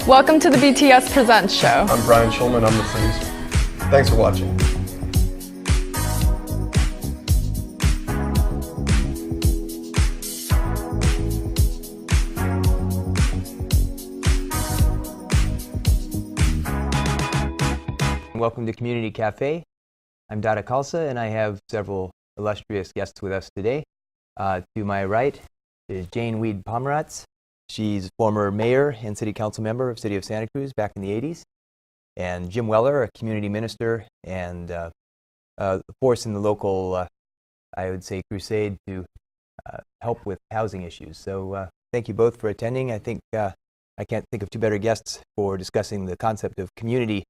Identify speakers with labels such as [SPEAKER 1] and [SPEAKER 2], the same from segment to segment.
[SPEAKER 1] Welcome to the BTS Presents show.
[SPEAKER 2] I'm Brian Schulman, I'm the city's. Thanks for watching.
[SPEAKER 3] Welcome to Community Cafe. I'm Datta Khalsa, and I have several illustrious guests with us today. To my right is Jane Weed-Pomerantz. She's former mayor and city council member of City of Santa Cruz back in the 80s. And Jim Weller, a community minister and a force in the local, I would say, crusade to help with housing issues. So thank you both for attending. I think I can't think of two better guests for discussing the concept of community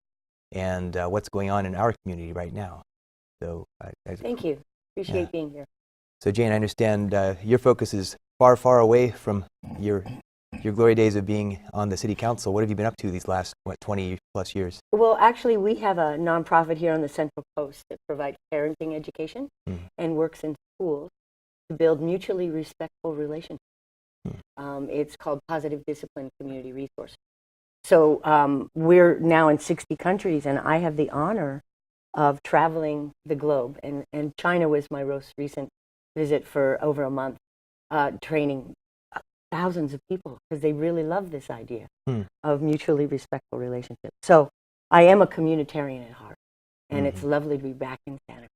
[SPEAKER 3] and what's going on in our community right now. So
[SPEAKER 4] thank you. Appreciate being here.
[SPEAKER 3] So Jane, I understand your focus is far, far away from your glory days of being on the city council. What have you been up to these last, 20 plus years?
[SPEAKER 4] Well, actually, we have a nonprofit here on the Central Coast that provides parenting education and works in schools to build mutually respectful relationships. It's called Positive Discipline Community Resources. So we're now in 60 countries, and I have the honor of traveling the globe. And China was my most recent visit for over a month, training thousands of people because they really love this idea of mutually respectful relationships. So I am a communitarian at heart, and it's lovely to be back in Santa Cruz.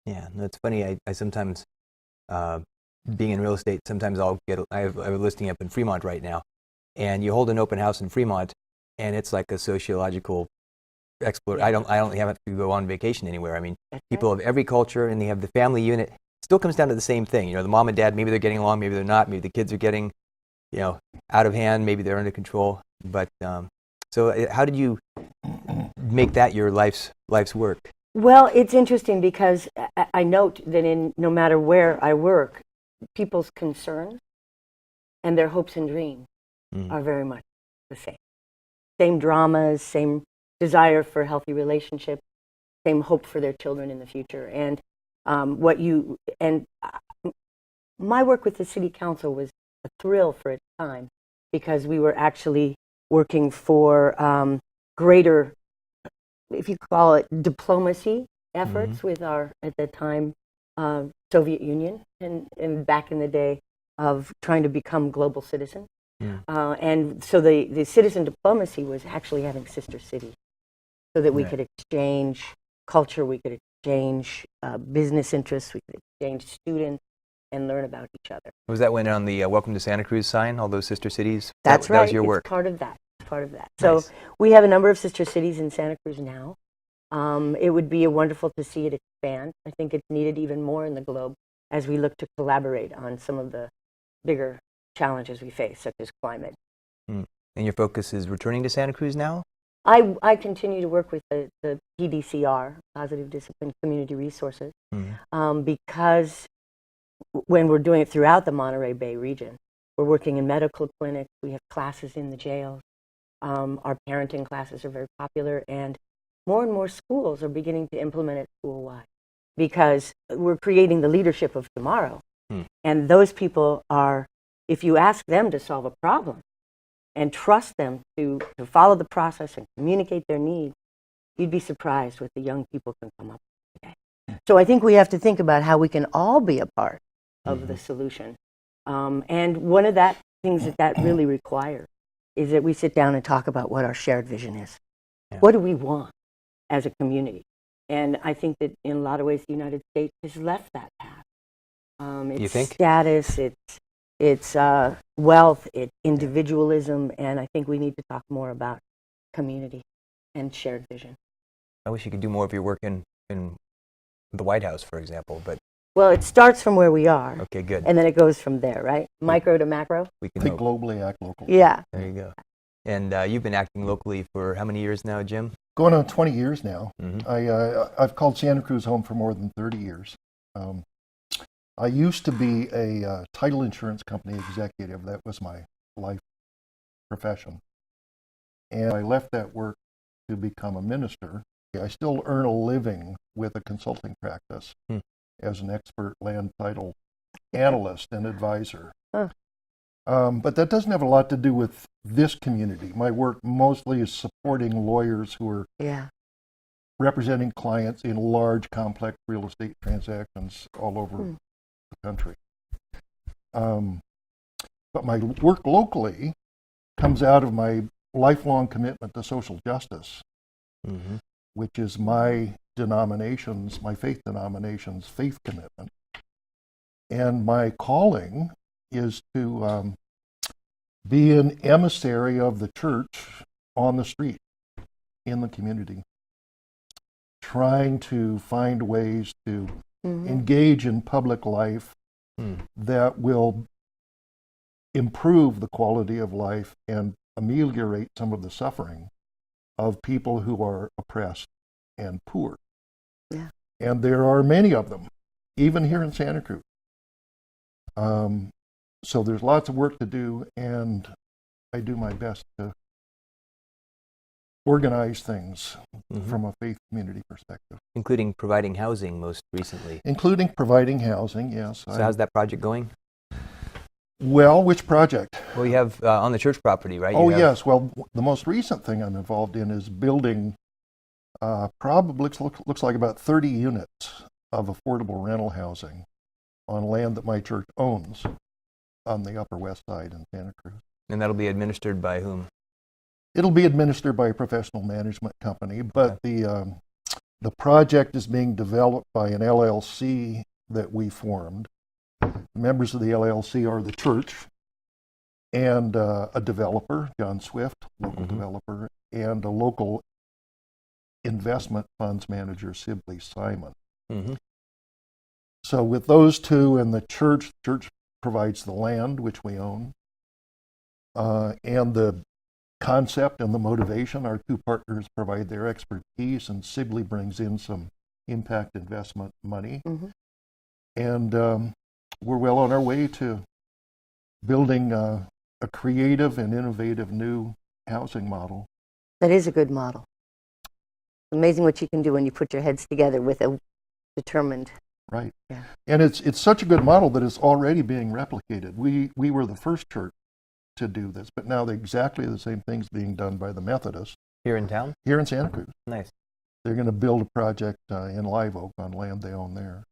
[SPEAKER 3] Yeah, no, it's funny. I sometimes, being in real estate, sometimes I have a listing up in Fremont right now, and you hold an open house in Fremont, and it's like a sociological explore. I don't have to go on vacation anywhere. I mean, people of every culture, and they have the family unit. Still comes down to the same thing. You know, the mom and dad, maybe they're getting along, maybe they're not. Maybe the kids are getting, out of hand. Maybe they're under control. But so, how did you make that your life's work?
[SPEAKER 4] Well, it's interesting because I note that no matter where I work, people's concerns and their hopes and dreams are very much the same. Same dramas, same desire for healthy relationships, same hope for their children in the future. And my work with the city council was a thrill for its time because we were actually working for greater, if you call it, diplomacy efforts with our, at the time, Soviet Union and back in the day of trying to become global citizens. And so the citizen diplomacy was actually having sister cities so that we could exchange culture, we could exchange business interests, we could exchange students and learn about each other. Was
[SPEAKER 3] that when on the Welcome to Santa Cruz sign, all those sister cities?
[SPEAKER 4] That's right.
[SPEAKER 3] That was your work.
[SPEAKER 4] It's part of that. Nice. So we have a number of sister cities in Santa Cruz now. It would be wonderful to see it expand. I think it's needed even more in the globe as we look to collaborate on some of the bigger challenges we face, such as climate.
[SPEAKER 3] And your focus is returning to Santa Cruz now?
[SPEAKER 4] I continue to work with the PDCR, Positive Discipline Community Resources, because when we're doing it throughout the Monterey Bay region, we're working in medical clinics, we have classes in the jails, our parenting classes are very popular, and more schools are beginning to implement it school-wide because we're creating the leadership of tomorrow. And those people are, if you ask them to solve a problem and trust them to follow the process and communicate their needs, you'd be surprised what the young people can come up with today. So I think we have to think about how we can all be a part of the solution. And one of the things that really requires is that we sit down and talk about what our shared vision is. What do we want as a community? And I think that in a lot of ways the United States has left that path. It's
[SPEAKER 3] you think?
[SPEAKER 4] Status, it's wealth, it's individualism, and I think we need to talk more about community and shared vision.
[SPEAKER 3] I wish you could do more of your work in the White House, for example, but...
[SPEAKER 4] Well, it starts from where we are.
[SPEAKER 3] Okay, good.
[SPEAKER 4] And then it goes from there, right? Micro to macro.
[SPEAKER 3] We can
[SPEAKER 2] think globally, act locally.
[SPEAKER 4] Yeah.
[SPEAKER 3] There you go. And you've been acting locally for how many years now, Jim?
[SPEAKER 2] Going on 20 years now. I've called Santa Cruz home for more than 30 years. I used to be a title insurance company executive. That was my life profession. And I left that work to become a minister. I still earn a living with a consulting practice as an expert land title analyst and advisor. But that doesn't have a lot to do with this community. My work mostly is supporting lawyers who are representing clients in large, complex real estate transactions all over the country. But my work locally comes out of my lifelong commitment to social justice, which is my denomination's, my faith denomination's faith commitment. And my calling is to be an emissary of the church on the street, in the community, trying to find ways to engage in public life that will improve the quality of life and ameliorate some of the suffering of people who are oppressed and poor.
[SPEAKER 4] Yeah.
[SPEAKER 2] And there are many of them, even here in Santa Cruz. So there's lots of work to do, and I do my best to organize things from a faith community perspective.
[SPEAKER 3] Including providing housing most recently.
[SPEAKER 2] Including providing housing, yes.
[SPEAKER 3] So how's that project going?
[SPEAKER 2] Well, which project?
[SPEAKER 3] Well, you have on the church property, right?
[SPEAKER 2] Oh, yes. Well, the most recent thing I'm involved in is building probably looks like about 30 units of affordable rental housing on land that my church owns on the Upper West Side in Santa Cruz.
[SPEAKER 3] And that'll be administered by whom?
[SPEAKER 2] It'll be administered by a professional management company, but the project is being developed by an LLC that we formed. Members of the LLC are the church and a developer, John Swift, local developer, and a local investment funds manager, Sibley Simon. So with those two and the church provides the land, which we own, and the concept and the motivation. Our two partners provide their expertise, and Sibley brings in some impact investment money. And we're well on our way to building a creative and innovative new housing model.
[SPEAKER 4] That is a good model. Amazing what you can do when you put your heads together with a determined.
[SPEAKER 2] Right.
[SPEAKER 4] Yeah.
[SPEAKER 2] And it's such a good model that it's already being replicated. We were the first church to do this, but now exactly the same thing's being done by the Methodists.
[SPEAKER 3] Here in town?
[SPEAKER 2] Here in Santa Cruz.
[SPEAKER 3] Nice.
[SPEAKER 2] They're going to build a project in Live Oak on land they own there.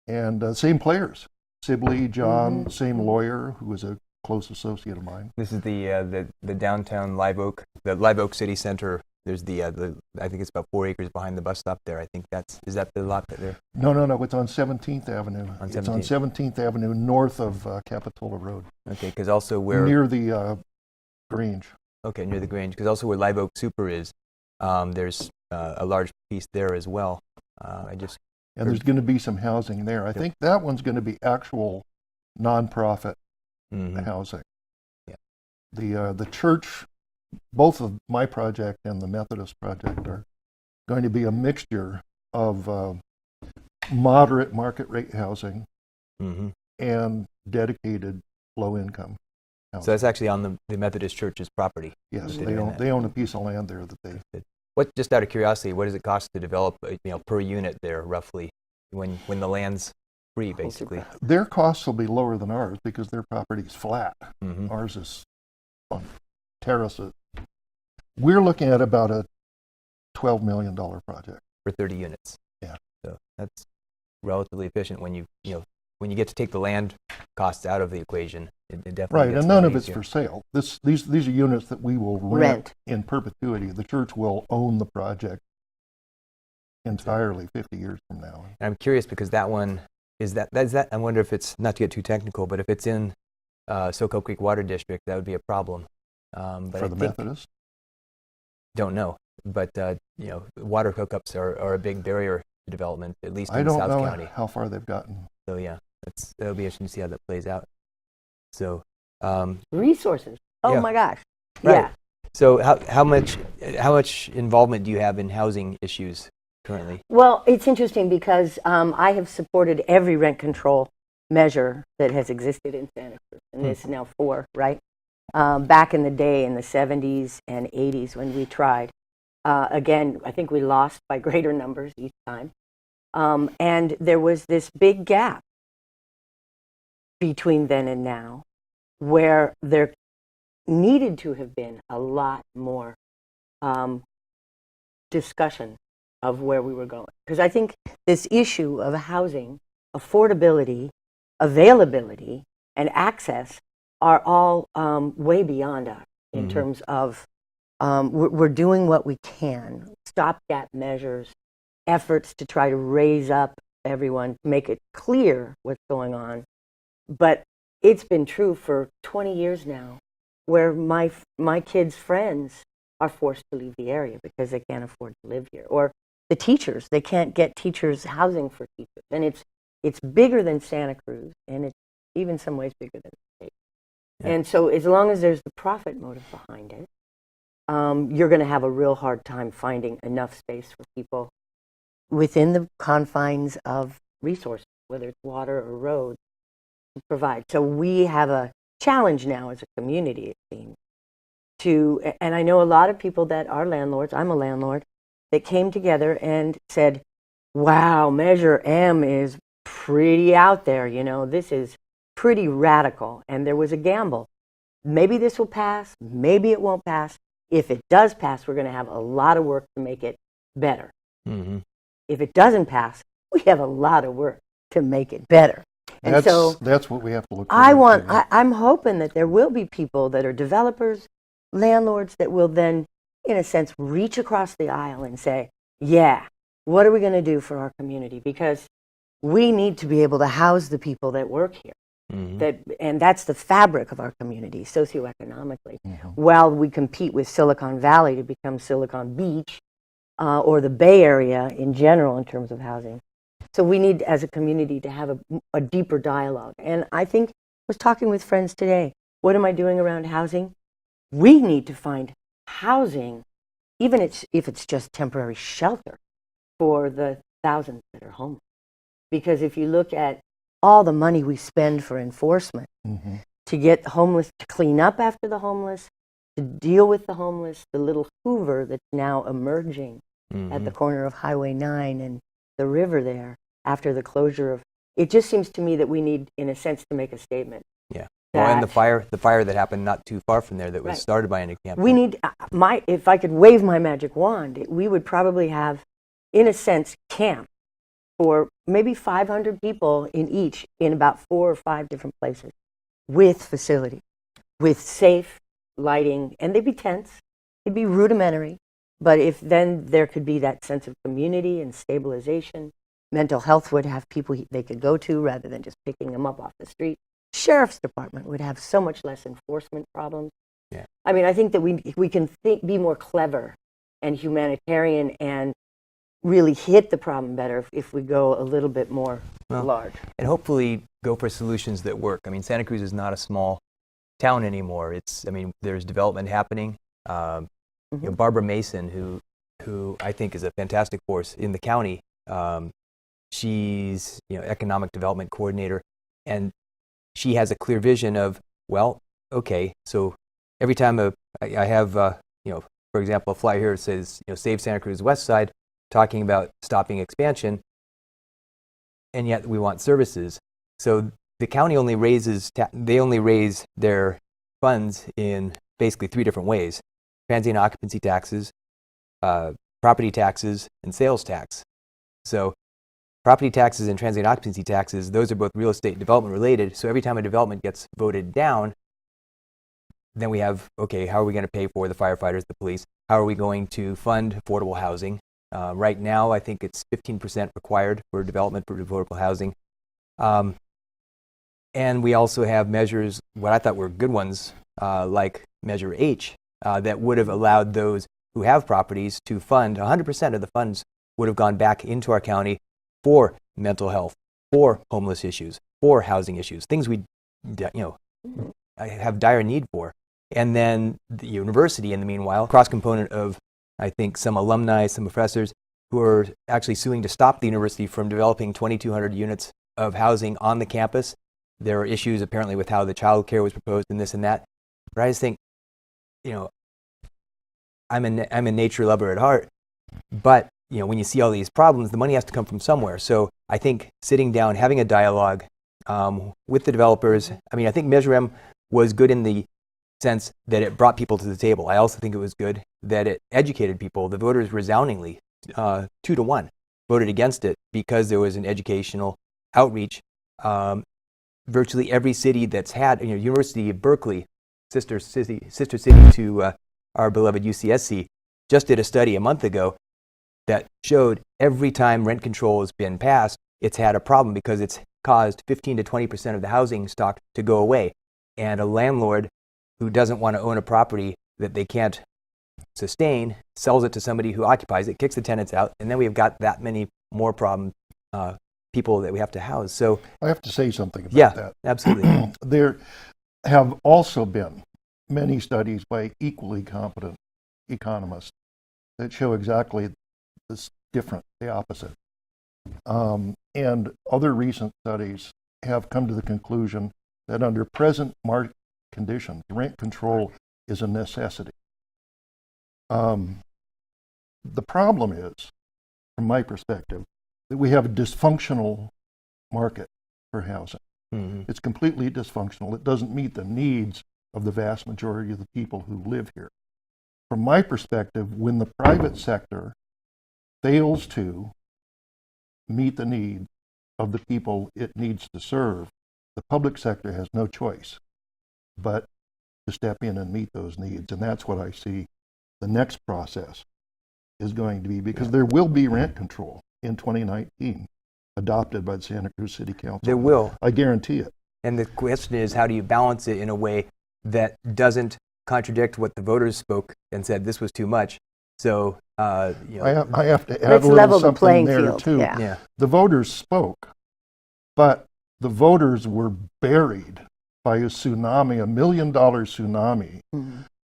[SPEAKER 2] And same players. Sibley, John, same lawyer who was a close associate of mine.
[SPEAKER 3] This is the downtown Live Oak, the Live Oak City Center. There's the I think it's about 4 acres behind the bus stop there. I think is that the lot that they're?
[SPEAKER 2] No. It's on 17th Avenue. It's on 17th Avenue north of Capitola Road.
[SPEAKER 3] Okay, because also where
[SPEAKER 2] near the Grange.
[SPEAKER 3] Okay, near the Grange. Because also where Live Oak Super is, there's a large piece there as well.
[SPEAKER 2] And there's going to be some housing there. I think that one's going to be actual nonprofit housing.
[SPEAKER 3] Yeah.
[SPEAKER 2] The church, both of my project and the Methodist project, are going to be a mixture of moderate market rate housing and dedicated low income housing.
[SPEAKER 3] So that's actually on the Methodist Church's property.
[SPEAKER 2] Yes, they own a piece of land there that they.
[SPEAKER 3] Just out of curiosity, what does it cost to develop, per unit there roughly, when the land's free, basically?
[SPEAKER 2] Their costs will be lower than ours because their property's flat. Ours is on terraces. We're looking at about a $12 million project
[SPEAKER 3] for 30 units.
[SPEAKER 2] Yeah.
[SPEAKER 3] So that's relatively efficient when you get to take the land costs out of the equation. It definitely
[SPEAKER 2] right, and none of it's for sale. These are units that we will rent in perpetuity. The church will own the project entirely 50 years from now.
[SPEAKER 3] And I'm curious because that one is that I wonder if it's, not to get too technical, but if it's in Soco Creek Water District, that would be a problem. But
[SPEAKER 2] for the Methodists?
[SPEAKER 3] Don't know, but water hookups are a big barrier to development, at least in South County.
[SPEAKER 2] I don't know how far they've gotten.
[SPEAKER 3] So yeah, that'll be interesting to see how that plays out. So
[SPEAKER 4] resources. Oh my gosh.
[SPEAKER 3] Right.
[SPEAKER 4] Yeah.
[SPEAKER 3] So how much involvement do you have in housing issues currently?
[SPEAKER 4] Well, it's interesting because I have supported every rent control measure that has existed in Santa Cruz, and this is now 4, right? Back in the day, in the 70s and 80s, when we tried, again, I think we lost by greater numbers each time, and there was this big gap between then and now, where there needed to have been a lot more discussion of where we were going. Because I think this issue of housing, affordability, availability, and access are all way beyond us in terms of we're doing what we can, stopgap measures, efforts to try to raise up everyone, make it clear what's going on. But it's been true for 20 years now, where my kids' friends are forced to leave the area because they can't afford to live here. Or the teachers, they can't get teachers housing for teachers. And it's bigger than Santa Cruz, and it's even some ways bigger than the state. Yeah. And so as long as there's the profit motive behind it, you're going to have a real hard time finding enough space for people within the confines of resources, whether it's water or roads, to provide. So we have a challenge now as a community, it seems, and I know a lot of people that are landlords, I'm a landlord, that came together and said, wow, Measure M is pretty out there, this is pretty radical. And there was a gamble. Maybe this will pass, maybe it won't pass. If it does pass, we're going to have a lot of work to make it better. Mm-hmm. If it doesn't pass, we have a lot of work to make it better. And
[SPEAKER 2] that's what we have to look for.
[SPEAKER 4] I'm hoping that there will be people that are developers, landlords, that will then, in a sense, reach across the aisle and say, yeah, what are we going to do for our community? Because we need to be able to house the people that work here. Mm-hmm. And that's the fabric of our community, socioeconomically, while we compete with Silicon Valley to become Silicon Beach or the Bay Area in general in terms of housing. So we need, as a community, to have a deeper dialogue. And I think I was talking with friends today. What am I doing around housing? We need to find housing, even if it's just temporary shelter, for the thousands that are homeless. Because if you look at all the money we spend for enforcement to get homeless, to clean up after the homeless, to deal with the homeless, the little Hoover that's now emerging at the corner of Highway 9 and the river there after the closure of, it just seems to me that we need, in a sense, to make a statement.
[SPEAKER 3] Yeah. Well, and the fire that happened not too far from there that was started by an encampment.
[SPEAKER 4] We need, if I could wave my magic wand, we would probably have, in a sense, camp for maybe 500 people in about 4 or 5 different places, with facility, with safe lighting, and they'd be tents, it'd be rudimentary, but if then there could be that sense of community and stabilization. Mental health would have people they could go to rather than just picking them up off the street. Sheriff's department would have so much less enforcement problems. Yeah. I mean, I think that we can be more clever and humanitarian and really hit the problem better if we go a little bit more large.
[SPEAKER 3] And hopefully go for solutions that work. I mean, Santa Cruz is not a small town anymore. There's development happening. Barbara Mason, who I think is a fantastic force in the county. She's economic development coordinator, and she has a clear vision of, so every time I have for example, a flyer here that says Save Santa Cruz West Side, talking about stopping expansion, and yet we want services. So the county only raise their funds in basically 3 different ways: transient occupancy taxes, property taxes, and sales tax. So property taxes and transient occupancy taxes, those are both real estate development related. So every time a development gets voted down, then we have, how are we going to pay for the firefighters, the police? How are we going to fund affordable housing? Right now, I think it's 15% required for development for affordable housing. And we also have measures, what I thought were good ones, like Measure H, that would have allowed those who have properties to fund 100% of the funds would have gone back into our county for mental health, for homeless issues, for housing issues, things we have dire need for. And then the university, in the meanwhile, cross-component of, I think, some alumni, some professors who are actually suing to stop the university from developing 2,200 units of housing on the campus. There are issues apparently with how the child care was proposed and this and that. But I just think, I'm a nature lover at heart, but when you see all these problems, the money has to come from somewhere. So I think sitting down, having a dialogue with the developers. I mean, I think Measure M was good in the sense that it brought people to the table. I also think it was good that it educated people. The voters resoundingly, 2-1, voted against it because there was an educational outreach. Virtually every city that's had, University of Berkeley, sister city to our beloved UCSC, just did a study a month ago that showed every time rent control has been passed, it's had a problem because it's caused 15 to 20% of the housing stock to go away. And a landlord who doesn't want to own a property that they can't sustain sells it to somebody who occupies it, kicks the tenants out, and then we've got that many more problem people that we have to house. So
[SPEAKER 2] I have to say something about that.
[SPEAKER 3] Absolutely.
[SPEAKER 2] There have also been many studies by equally competent economists that show exactly this different, the opposite. And other recent studies have come to the conclusion that under present market conditions, rent control is a necessity. The problem is, from my perspective, that we have a dysfunctional market for housing.
[SPEAKER 3] Mm-hmm.
[SPEAKER 2] It's completely dysfunctional. It doesn't meet the needs of the vast majority of the people who live here. From my perspective, when the private sector fails to meet the needs of the people it needs to serve, the public sector has no choice but to step in and meet those needs. And that's what I see the next process is going to be, because there will be rent control in 2019 adopted by the Santa Cruz City Council.
[SPEAKER 3] There will.
[SPEAKER 2] I guarantee it.
[SPEAKER 3] And the question is, how do you balance it in a way that doesn't contradict what the voters spoke and said this was too much? So,
[SPEAKER 2] I have to add
[SPEAKER 4] let's
[SPEAKER 2] a little
[SPEAKER 4] level the
[SPEAKER 2] something
[SPEAKER 4] playing
[SPEAKER 2] there
[SPEAKER 4] field.
[SPEAKER 2] too.
[SPEAKER 4] Yeah.
[SPEAKER 2] The voters spoke, but the voters were buried by a tsunami, $1 million tsunami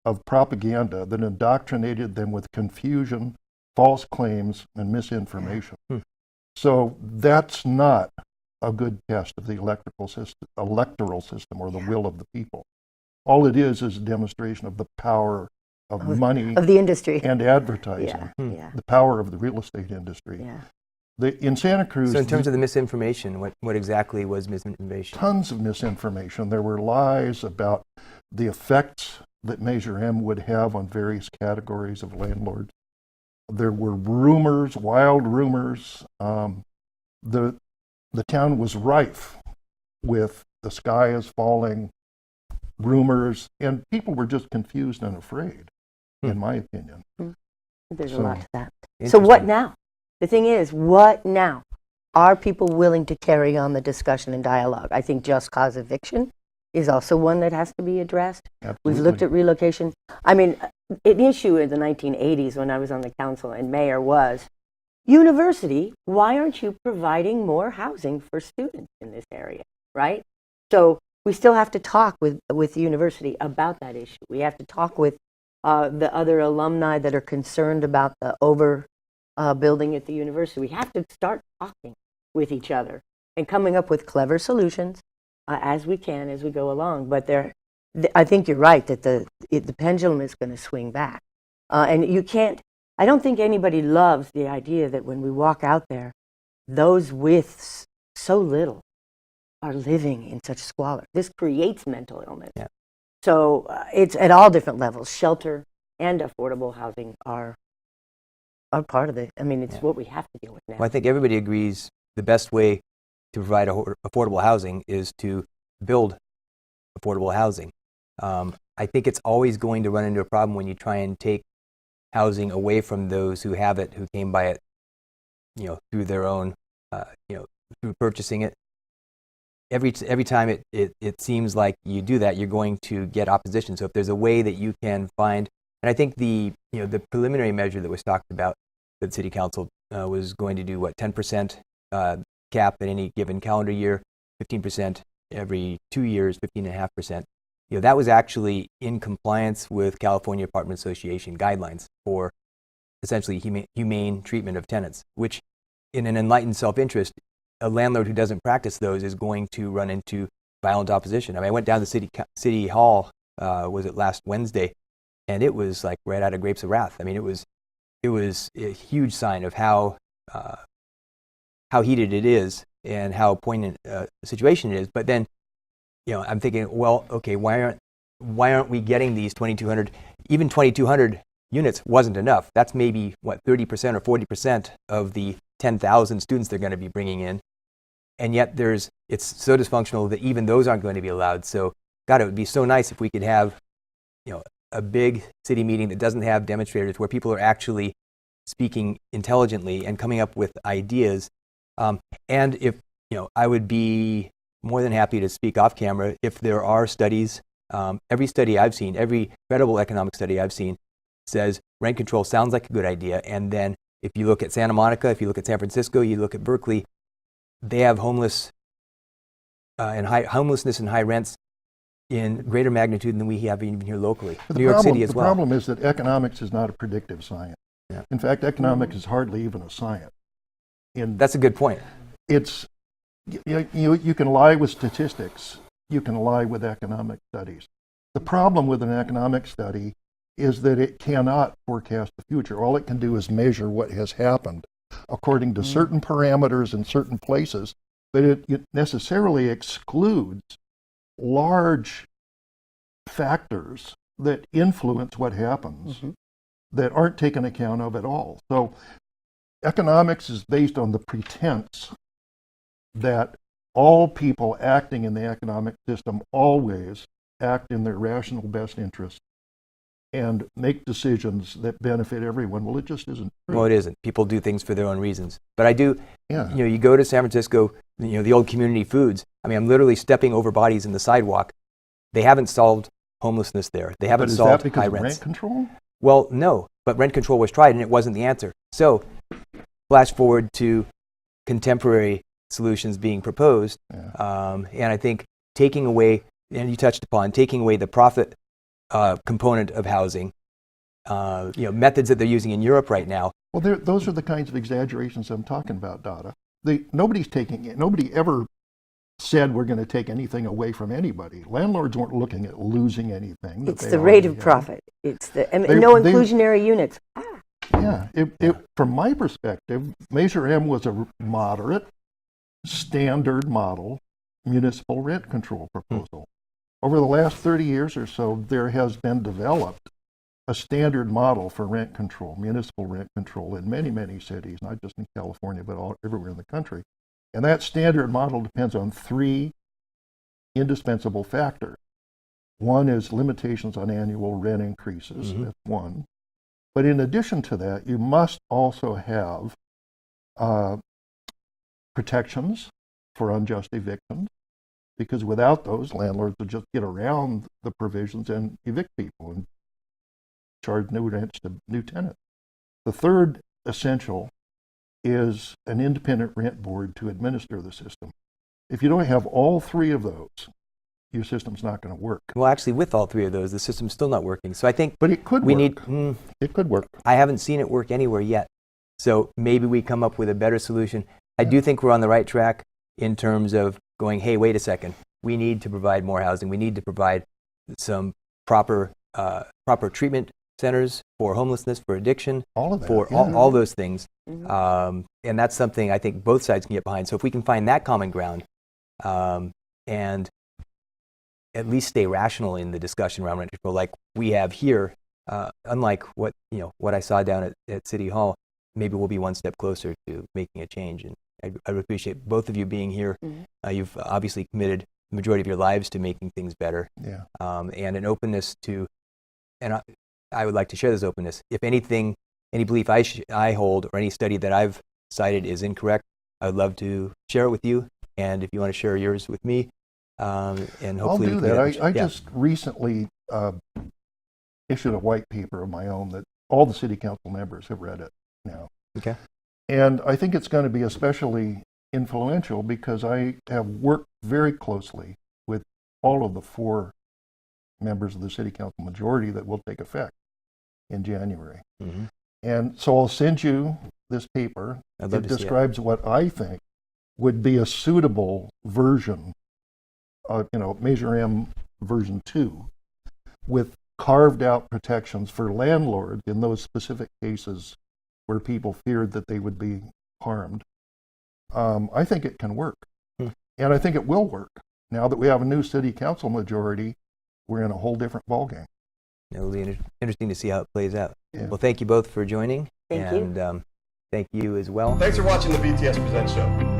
[SPEAKER 2] of propaganda that indoctrinated them with confusion, false claims, and misinformation. So that's not a good test of the electoral system or the will of the people. All it is a demonstration of the power of money
[SPEAKER 4] of the industry
[SPEAKER 2] and advertising, the power of the real estate industry. In Santa Cruz,
[SPEAKER 3] so in terms of the misinformation, what exactly was misinformation?
[SPEAKER 2] Tons of misinformation. There were lies about the effects that Measure M would have on various categories of landlords. There were rumors, wild rumors. The town was rife with the sky is falling rumors, and people were just confused and afraid, in my opinion.
[SPEAKER 4] There's a lot to that. So what now? The thing is, what now? Are people willing to carry on the discussion and dialogue? I think just cause eviction is also one that has to be addressed.
[SPEAKER 2] Absolutely.
[SPEAKER 4] We've looked at relocation. I mean, an issue in the 1980s when I was on the council and mayor was, university, why aren't you providing more housing for students in this area, right? So we still have to talk with the university about that issue. We have to talk with the other alumni that are concerned about the building at the university. We have to start talking with each other and coming up with clever solutions as we can as we go along. But I think you're right that the pendulum is going to swing back. And you can't, I don't think anybody loves the idea that when we walk out there, those with so little are living in such squalor. This creates mental illness.
[SPEAKER 3] Yeah.
[SPEAKER 4] So it's at all different levels. Shelter and affordable housing are part of it. I mean, it's what we have to deal with now.
[SPEAKER 3] Well, I think everybody agrees the best way to provide affordable housing is to build affordable housing. I think it's always going to run into a problem when you try and take housing away from those who have it, who came by it, through their own, through purchasing it. Every time it seems like you do that, you're going to get opposition. So if there's a way that you can find, and I think the preliminary measure that was talked about that City Council was going to do 10% cap at any given calendar year, 15% every 2 years, 15.5%. That was actually in compliance with California Apartment Association guidelines for essentially humane treatment of tenants, which in an enlightened self-interest, a landlord who doesn't practice those is going to run into violent opposition. I mean, I went down to City Hall, was it last Wednesday, and it was like right out of Grapes of Wrath. I mean, it was a huge sign of how heated it is and how poignant a situation it is. But then, I'm thinking, well, okay, why aren't we getting these 2,200? Even 2,200 units wasn't enough. That's maybe what 30% or 40% of the 10,000 students they're going to be bringing in, and yet it's so dysfunctional that even those aren't going to be allowed. So, God, it would be so nice if we could have, a big city meeting that doesn't have demonstrators, where people are actually speaking intelligently and coming up with ideas. And if I would be more than happy to speak off camera if there are studies. Every study I've seen, every credible economic study I've seen, says rent control sounds like a good idea. And then if you look at Santa Monica, if you look at San Francisco, you look at Berkeley, they have homelessness and high rents in greater magnitude than we have even here locally. New York City as well.
[SPEAKER 2] The problem is that economics is not a predictive science.
[SPEAKER 3] Yeah.
[SPEAKER 2] In fact, economics is hardly even a science.
[SPEAKER 3] That's a good point.
[SPEAKER 2] It's you can lie with statistics. You can lie with economic studies. The problem with an economic study is that it cannot forecast the future. All it can do is measure what has happened according to certain parameters in certain places, but it necessarily excludes large factors that influence what happens that aren't taken account of at all. So economics is based on the pretense that all people acting in the economic system always act in their rational best interest and make decisions that benefit everyone. Well, it just isn't true.
[SPEAKER 3] Well, it isn't. People do things for their own reasons. But I do, you go to San Francisco, the old community foods. I mean, I'm literally stepping over bodies in the sidewalk. They haven't solved homelessness there. They haven't solved high rents.
[SPEAKER 2] Rent control?
[SPEAKER 3] Well, no, but rent control was tried and it wasn't the answer. So, flash forward to contemporary solutions being proposed. And I think taking away, and you touched upon, taking away the profit component of housing, methods that they're using in Europe right now.
[SPEAKER 2] Well, those are the kinds of exaggerations I'm talking about, Datta. Nobody ever said we're going to take anything away from anybody. Landlords weren't looking at losing anything.
[SPEAKER 4] It's the rate of profit. It's no inclusionary units.
[SPEAKER 2] Yeah, from my perspective, Measure M was a moderate, standard model municipal rent control proposal. Over the last 30 years or so, there has been developed a standard model for rent control, municipal rent control in many, many cities, not just in California, but everywhere in the country. And that standard model depends on three indispensable factors. One is limitations on annual rent increases. That's one. But in addition to that, you must also have protections for unjust evictions, because without those, landlords would just get around the provisions and evict people and charge new rents to new tenants. The third essential is an independent rent board to administer the system. If you don't have all three of those, your system's not going to work.
[SPEAKER 3] Well, actually, with all three of those, the system's still not working. So I think
[SPEAKER 2] but it could work. It could work.
[SPEAKER 3] I haven't seen it work anywhere yet. So maybe we come up with a better solution. I do think we're on the right track in terms of going, hey, wait a second. We need to provide more housing. We need to provide some proper treatment centers for homelessness, for addiction,
[SPEAKER 2] all of that,
[SPEAKER 3] for all those things. And that's something I think both sides can get behind. So if we can find that common ground and at least stay rational in the discussion around rent control like we have here, unlike what I saw down at City Hall, maybe we'll be one step closer to making a change. And I would appreciate both of you being here. You've obviously committed the majority of your lives to making things better. And an openness to, and I would like to share this openness. If anything, any belief I hold or any study that I've cited is incorrect, I would love to share it with you. And if you want to share yours with me, and hopefully
[SPEAKER 2] I'll do that. I just recently issued a white paper of my own that all the city council members have read it now.
[SPEAKER 3] Okay.
[SPEAKER 2] And I think it's going to be especially influential because I have worked very closely with all of the 4 members of the city council majority that will take effect in January. And so I'll send you this paper. It describes what I think would be a suitable version of, Measure M version 2, with carved out protections for landlords in those specific cases where people feared that they would be harmed. I think it can work. And I think it will work. now that we have a new city council majority, we're in a whole different ballgame.
[SPEAKER 3] It'll be interesting to see how it plays out.
[SPEAKER 2] Yeah.
[SPEAKER 3] Well, thank you both for joining.
[SPEAKER 4] Thank you.
[SPEAKER 3] And thank you as well.
[SPEAKER 5] Thanks for watching the BTS Presents Show.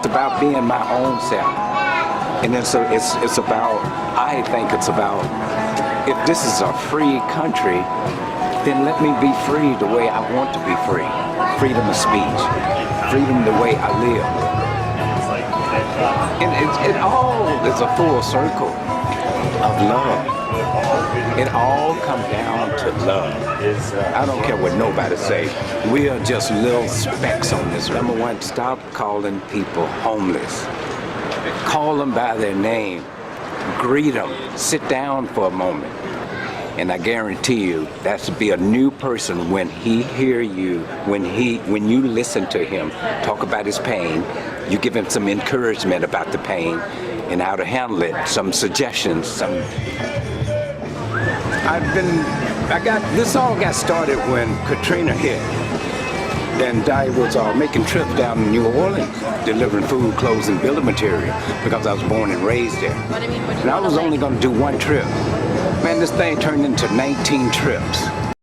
[SPEAKER 6] About being my own self, and then so it's about, I think it's about, if this is a free country, then let me be free the way I want to be free. Freedom of speech, freedom the way I live, and it all is a full circle of love. It all comes down to love. I don't care what nobody say. We are just little specks on this. Number one, stop calling people homeless. Call them by their name. Greet them. Sit down for a moment. And I guarantee you, that's to be a new person when he hear you, when you listen to him talk about his pain, you give him some encouragement about the pain and how to handle it, some suggestions, this all got started when Katrina hit. Then I was making trips down to New Orleans, delivering food, clothes, and building material because I was born and raised there. And I was only going to do one trip. Man, this thing turned into 19 trips.